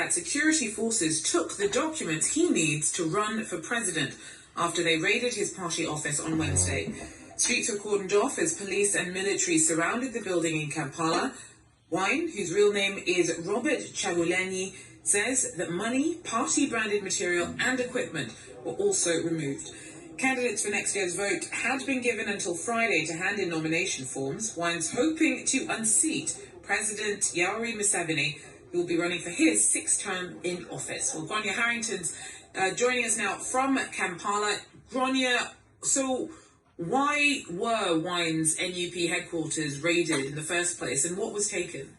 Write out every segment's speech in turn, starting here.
that security forces took the documents he needs to run for president after they raided his party office on Wednesday. Streets were cordoned off as police and military surrounded the building in Kampala. Wine, whose real name is Robert Chagulanyi, says that money, party-branded material and equipment were also removed. Candidates for next year's vote had been given until Friday to hand in nomination forms. Wine's hoping to unseat President Yoweri Museveni, who will be running for his 6th term in office. Well, Grania Harrington's joining us now from Kampala. Grania, so why were Wine's NUP headquarters raided in the first place, and what was taken?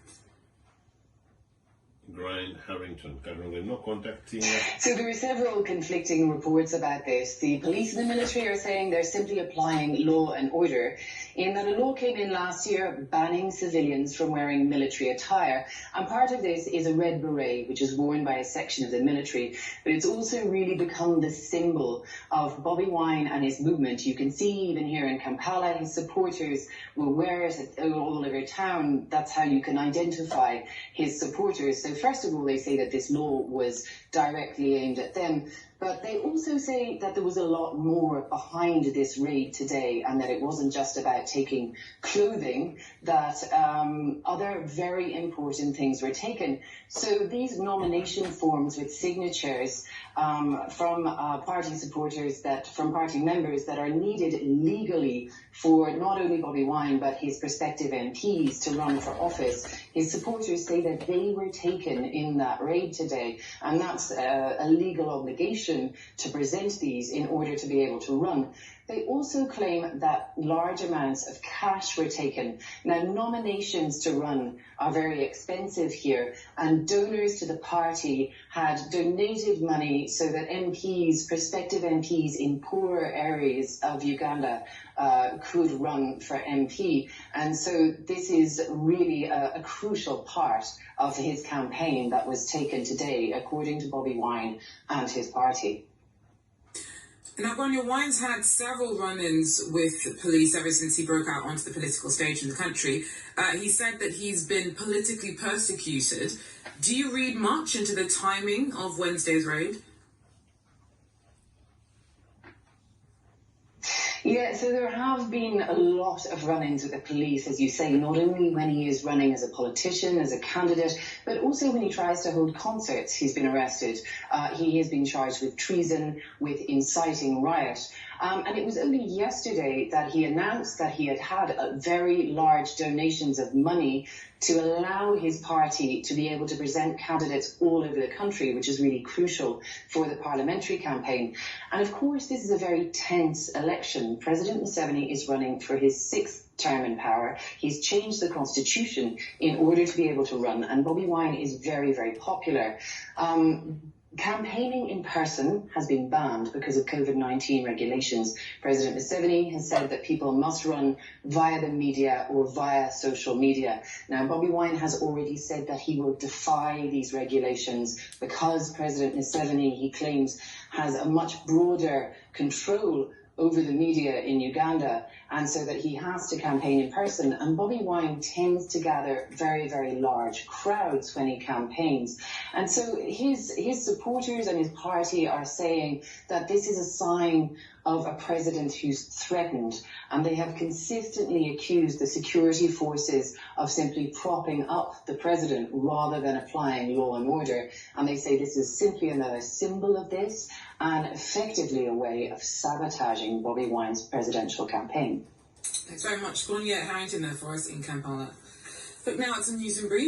Harrington, currently no contacting. So there are several conflicting reports about this. The police and the military are saying they're simply applying law and order, in that a law came in last year banning civilians from wearing military attire. And part of this is a red beret, which is worn by a section of the military. But it's also really become the symbol of Bobi Wine and his movement. You can see even here in Kampala, his supporters will wear it all over town. That's how you can identify his supporters. So first of all, they say that this law was directly aimed at them, but they also say that there was a lot more behind this raid today, and that it wasn't just about taking clothing, that other very important things were taken. So these nomination forms with signatures from party supporters, from party members that are needed legally for not only Bobi Wine but his prospective MPs to run for office, his supporters say that they were taken in that raid today, and that's a legal obligation to present these in order to be able to run. They also claim that large amounts of cash were taken. Now, nominations to run are very expensive here, and donors to the party had donated money so that MPs, prospective MPs in poorer areas of Uganda could run for MP. And so this is really a crucial part of his campaign that was taken today, according to Bobi Wine and his party. Now, Grania, Wine's had several run-ins with police ever since he broke out onto the political stage in the country. He said that he's been politically persecuted. Do you read much into the timing of Wednesday's raid? Yeah, so there have been a lot of run-ins with the police, as you say, not only when he is running as a politician, as a candidate, but also when he tries to hold concerts, he's been arrested. He has been charged with treason, with inciting riot. And it was only yesterday that he announced that he had had very large donations of money to allow his party to be able to present candidates all over the country, which is really crucial for the parliamentary campaign. And of course, this is a very tense election. President Museveni is running for his 6th term in power. He's changed the constitution in order to be able to run, and Bobi Wine is very, very popular. Campaigning in person has been banned because of COVID-19 regulations. President Museveni has said that people must run via the media or via social media. Now, Bobi Wine has already said that he will defy these regulations because President Museveni, he claims, has a much broader control over the media in Uganda, and so that he has to campaign in person. And Bobi Wine tends to gather very, very large crowds when he campaigns. And so his supporters and his party are saying that this is a sign of a president who's threatened, and they have consistently accused the security forces of simply propping up the president rather than applying law and order. And they say this is simply another symbol of this and effectively a way of sabotaging Bobi Wine's presidential campaign. Thanks very much. Grania Harrington there for us in Kampala. But now it's a news and brief.